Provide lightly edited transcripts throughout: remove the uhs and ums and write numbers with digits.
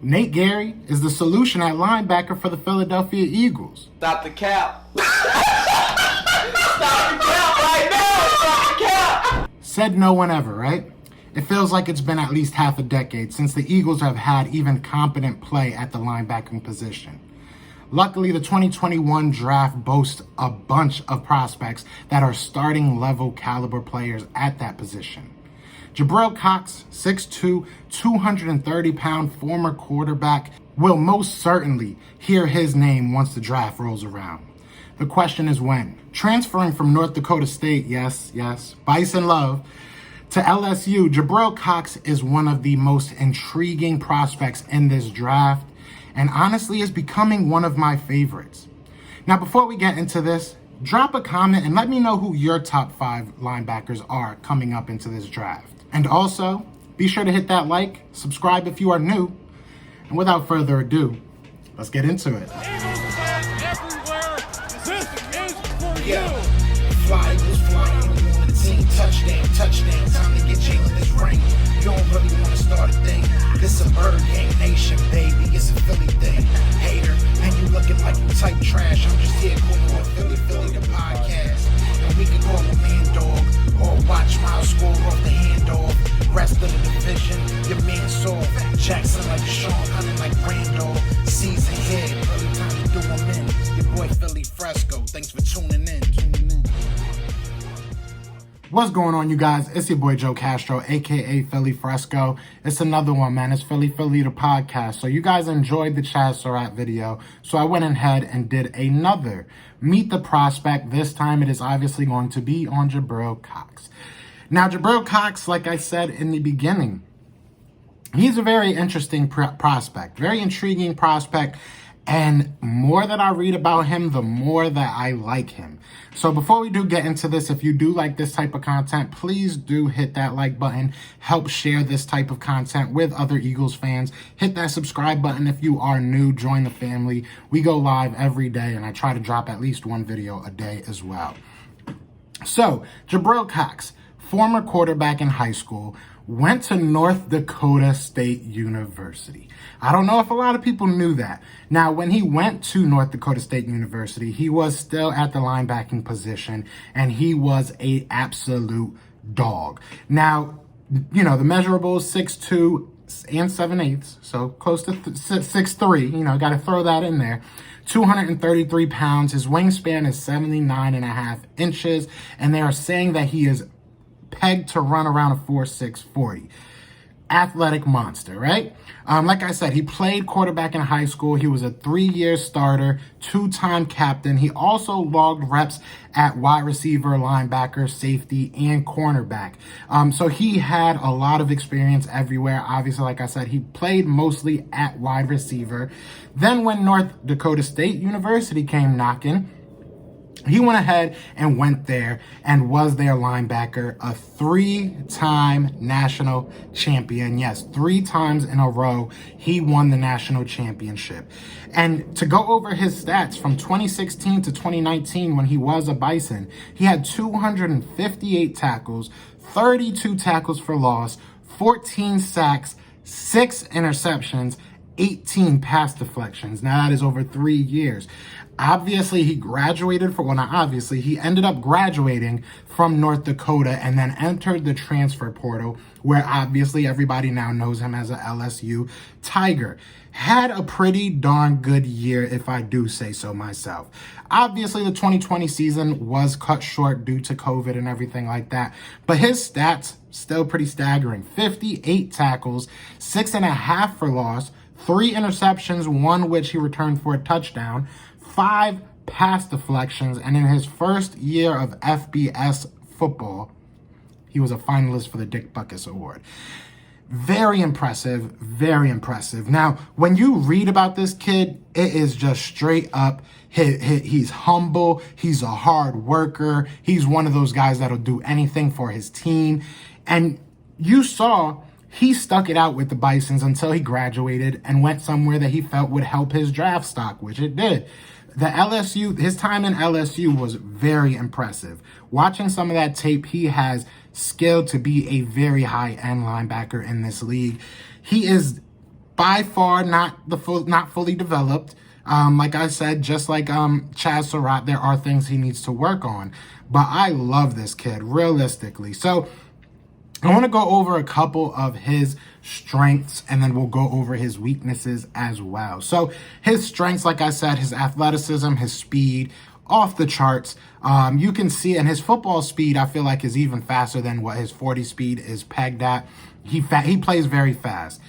Nate Gary is the solution at linebacker for the Philadelphia Eagles. Stop the cap. Stop the cap right now. Stop the cap. Said no one ever, right? It feels like it's been at least half a decade since the Eagles have had even competent play at the linebacking position. Luckily, the 2021 draft boasts a bunch of prospects that are starting level caliber players at that position. Jabril Cox, 6'2", 230-pound former quarterback, will most certainly hear his name once the draft rolls around. The question is when. Transferring from North Dakota State, yes, Bison Love, to LSU, Jabril Cox is one of the most intriguing prospects in this draft, and honestly is becoming one of my favorites. Now, before we get into this, drop a comment and let me know who your top 5 linebackers are coming up into this draft. And also, be sure to hit that like, subscribe if you are new, and without further ado, let's get into it. Fly was flying on the team, touchdown, time to get Jalen this ring. You don't really want to start a thing. This a bird gang nation, baby. It's a Philly thing. Hater, and you looking like you type trash. I'm just here calling on Philly the podcast. And we can call a man dog or watch Miles score off the handoff. Rest of the division, your man soft. Jackson like Sean, hunting like Randall. Season here, really time to do them in. Your boy Philly Fresco. Thanks for tuning in. What's going on, you guys? It's your boy Joe Castro, aka Philly Fresco. It's another one, man. It's Philly the podcast. So you guys enjoyed the Chaz Surratt video, so I went ahead and did another Meet the Prospect. This time it is obviously going to be on Jabril Cox. Now, Jabril Cox, like I said in the beginning, he's a very interesting prospect, very intriguing prospect. And more that I read about him, the more that I like him. So before we do get into this, if you do like this type of content, please do hit that like button. Help share this type of content with other Eagles fans. Hit that subscribe button if you are new. Join the family. We go live every day, and I try to drop at least one video a day as well. So, Jabril Cox, former quarterback in high school, went to North Dakota State University. I don't know if a lot of people knew that. Now, when he went to North Dakota State University, he was still at the linebacking position, and he was an absolute dog. Now, you know, the measurables, 6'2" and 7/8", so close to 6'3", you know, got to throw that in there. 233 pounds. His wingspan is 79.5 inches, and they are saying that he is pegged to run around a 4.6 40. Athletic monster, right? Like I said, he played quarterback in high school. He was a 3-year starter, 2-time captain. He also logged reps at wide receiver, linebacker, safety, and cornerback. So he had a lot of experience everywhere. Obviously, like I said, he played mostly at wide receiver. Then when North Dakota State University came knocking, he went ahead and went there and was their linebacker, a 3-time national champion. Yes, 3 times in a row, he won the national championship. And to go over his stats from 2016 to 2019, when he was a Bison, he had 258 tackles, 32 tackles for loss, 14 sacks, 6 interceptions, 18 pass deflections. Now, that is over 3 years. Obviously, he graduated he ended up graduating from North Dakota and then entered the transfer portal, where obviously everybody now knows him as a LSU Tiger. Had a pretty darn good year, if I do say so myself. Obviously, the 2020 season was cut short due to COVID and everything like that, but his stats still pretty staggering. 58 tackles, 6.5 for loss, 3 interceptions, 1 which he returned for a touchdown, 5 pass deflections, and in his first year of FBS football, he was a finalist for the Dick Butkus Award. Very impressive, very impressive. Now, when you read about this kid, it is just straight up, he's humble, he's a hard worker, he's one of those guys that'll do anything for his team, and you saw he stuck it out with the Bisons until he graduated and went somewhere that he felt would help his draft stock, which it did. His time in LSU was very impressive. Watching some of that tape, he has skill to be a very high-end linebacker in this league. He is by far not fully developed. Like I said, just like Chaz Surratt, there are things he needs to work on. But I love this kid, realistically. So I want to go over a couple of his strengths, and then we'll go over his weaknesses as well. So his strengths, like I said, his athleticism, his speed, off the charts. You can see, and his football speed, I feel like, is even faster than what his 40 speed is pegged at. He plays very fast.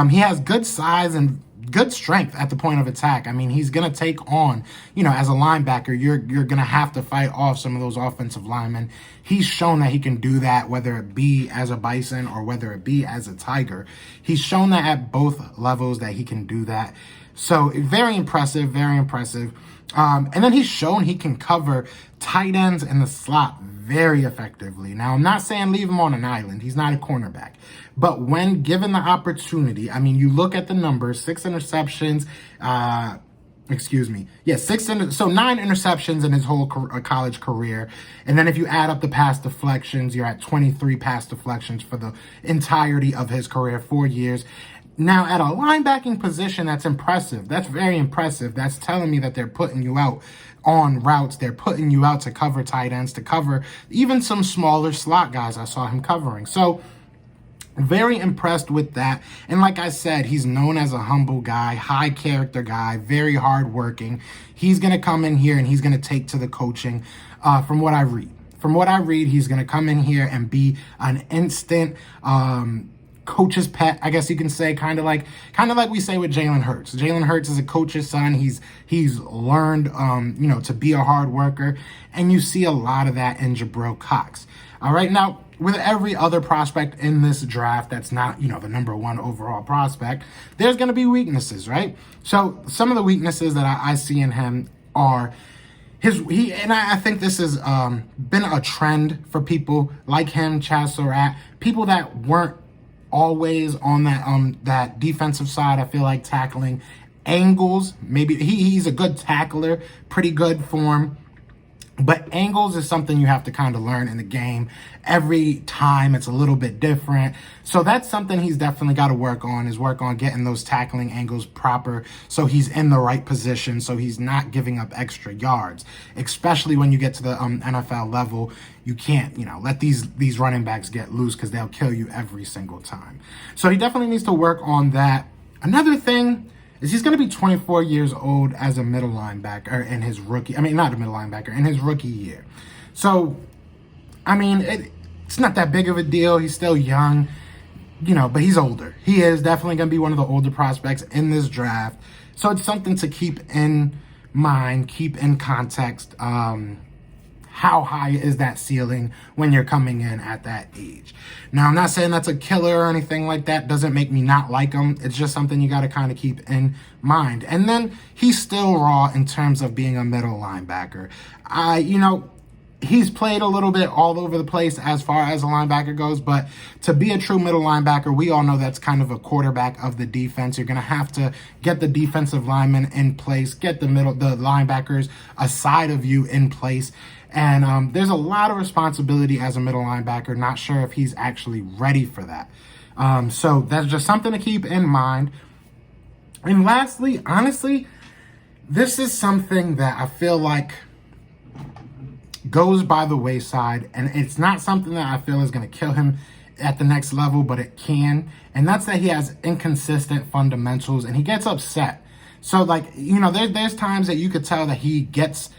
He has good size and good strength at the point of attack. I mean, he's going to take on, as a linebacker, you're going to have to fight off some of those offensive linemen. He's shown that he can do that, whether it be as a Bison or whether it be as a Tiger. He's shown that at both levels that he can do that. So very impressive, very impressive. And then he's shown he can cover tight ends in the slot very effectively. Now, I'm not saying leave him on an island. He's not a cornerback. But when given the opportunity, I mean, you look at the numbers, 6 interceptions, 9 interceptions in his whole college career. And then if you add up the pass deflections, you're at 23 pass deflections for the entirety of his career, 4 years. Now, at a linebacking position, that's impressive. That's very impressive. That's telling me that they're putting you out on routes. They're putting you out to cover tight ends, to cover even some smaller slot guys I saw him covering. So, very impressed with that. And like I said, he's known as a humble guy, high character guy, very hardworking. He's going to come in here and he's going to take to the coaching from what I read. From what I read, he's going to come in here and be an instant coach's pet, I guess you can say, kind of like we say with Jalen Hurts. Jalen Hurts is a coach's son. He's learned, to be a hard worker, and you see a lot of that in Jabril Cox. All right, now with every other prospect in this draft that's not, the number one overall prospect, there's going to be weaknesses, right? So some of the weaknesses that I see in him are I think this has been a trend for people like him, Chaz Surratt, people that weren't always on that defensive side. I feel like tackling angles. Maybe he's a good tackler, pretty good form. But angles is something you have to kind of learn in the game. Every time it's a little bit different. So that's something he's definitely got to work on getting those tackling angles proper so he's in the right position, so he's not giving up extra yards. Especially when you get to the NFL level, you can't, let these running backs get loose because they'll kill you every single time. So he definitely needs to work on that. Another thing is he's going to be 24 years old as a middle linebacker in his rookie. I mean, not a middle linebacker, in his rookie year. So, I mean, it's not that big of a deal. He's still young, but he's older. He is definitely going to be one of the older prospects in this draft. So it's something to keep in mind, keep in context. How high is that ceiling when you're coming in at that age? Now, I'm not saying that's a killer or anything like that. Doesn't make me not like him. It's just something you got to kind of keep in mind. And then he's still raw in terms of being a middle linebacker. He's played a little bit all over the place as far as a linebacker goes, but to be a true middle linebacker, we all know that's kind of a quarterback of the defense. You're going to have to get the defensive linemen in place, get the linebackers aside of you in place. And there's a lot of responsibility as a middle linebacker. Not sure if he's actually ready for that. So that's just something to keep in mind. And lastly, honestly, this is something that I feel like goes by the wayside. And it's not something that I feel is going to kill him at the next level, but it can. And that's that he has inconsistent fundamentals and he gets upset. So, there's times that you could tell that he gets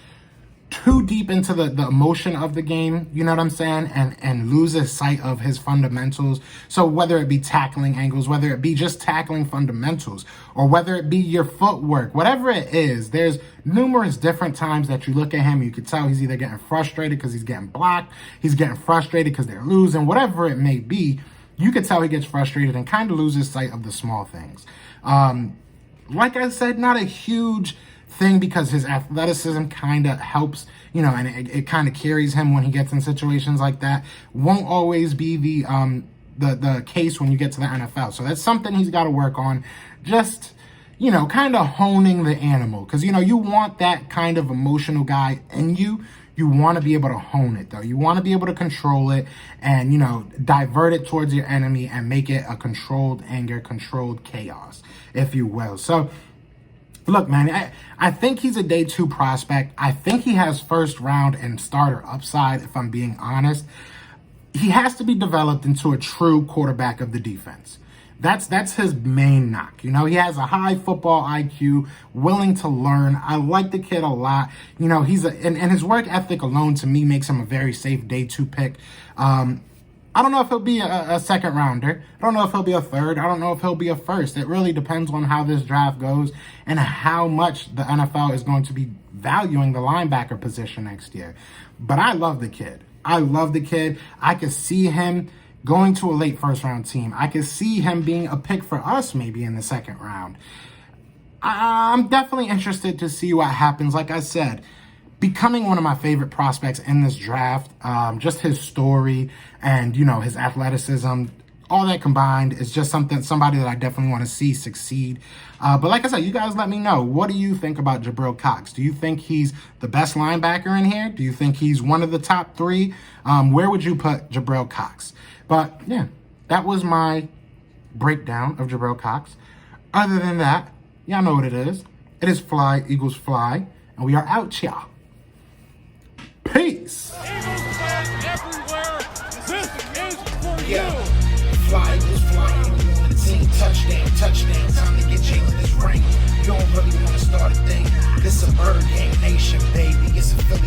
too deep into the emotion of the game, you know what I'm saying, and loses sight of his fundamentals. So whether it be tackling angles, whether it be just tackling fundamentals, or whether it be your footwork, whatever it is, there's numerous different times that you look at him, you can tell he's either getting frustrated because he's getting blocked, he's getting frustrated because they're losing, whatever it may be, you could tell he gets frustrated and kind of loses sight of the small things. Like I said, not a huge thing because his athleticism kind of helps, and it kind of carries him when he gets in situations like that. Won't always be the case when you get to the NFL. So that's something he's got to work on. Just, kind of honing the animal because, you want that kind of emotional guy in you. You want to be able to hone it, though. You want to be able to control it and, you know, divert it towards your enemy and make it a controlled anger, controlled chaos, if you will. So, look, man, I think he's a day 2 prospect. I think he has first round and starter upside, if I'm being honest. He has to be developed into a true quarterback of the defense. That's his main knock. You know, he has a high football IQ, willing to learn. I like the kid a lot. You know, and his work ethic alone to me makes him a very safe day 2 pick. I don't know if he'll be a second rounder. I don't know if he'll be a third. I don't know if he'll be a first. It really depends on how this draft goes and how much the NFL is going to be valuing the linebacker position next year. But I love the kid. I could see him going to a late first round team. I could see him being a pick for us maybe in the second round. I'm definitely interested to see what happens. Like I said, becoming one of my favorite prospects in this draft, just his story and, you know, his athleticism, all that combined is just somebody that I definitely want to see succeed. But like I said, you guys let me know. What do you think about Jabril Cox? Do you think he's the best linebacker in here? Do you think he's one of the top 3? Where would you put Jabril Cox? But yeah, that was my breakdown of Jabril Cox. Other than that, y'all know what it is. It is Fly, Eagles Fly, and we are out, y'all. Peace. Everywhere. This is for Yeah. you. Fly, Eagles fly, you on the team. Touchdown, touchdown. Time to get Jalen this ring. You don't really want to start a thing. This a bird gang nation, baby. It's a Philly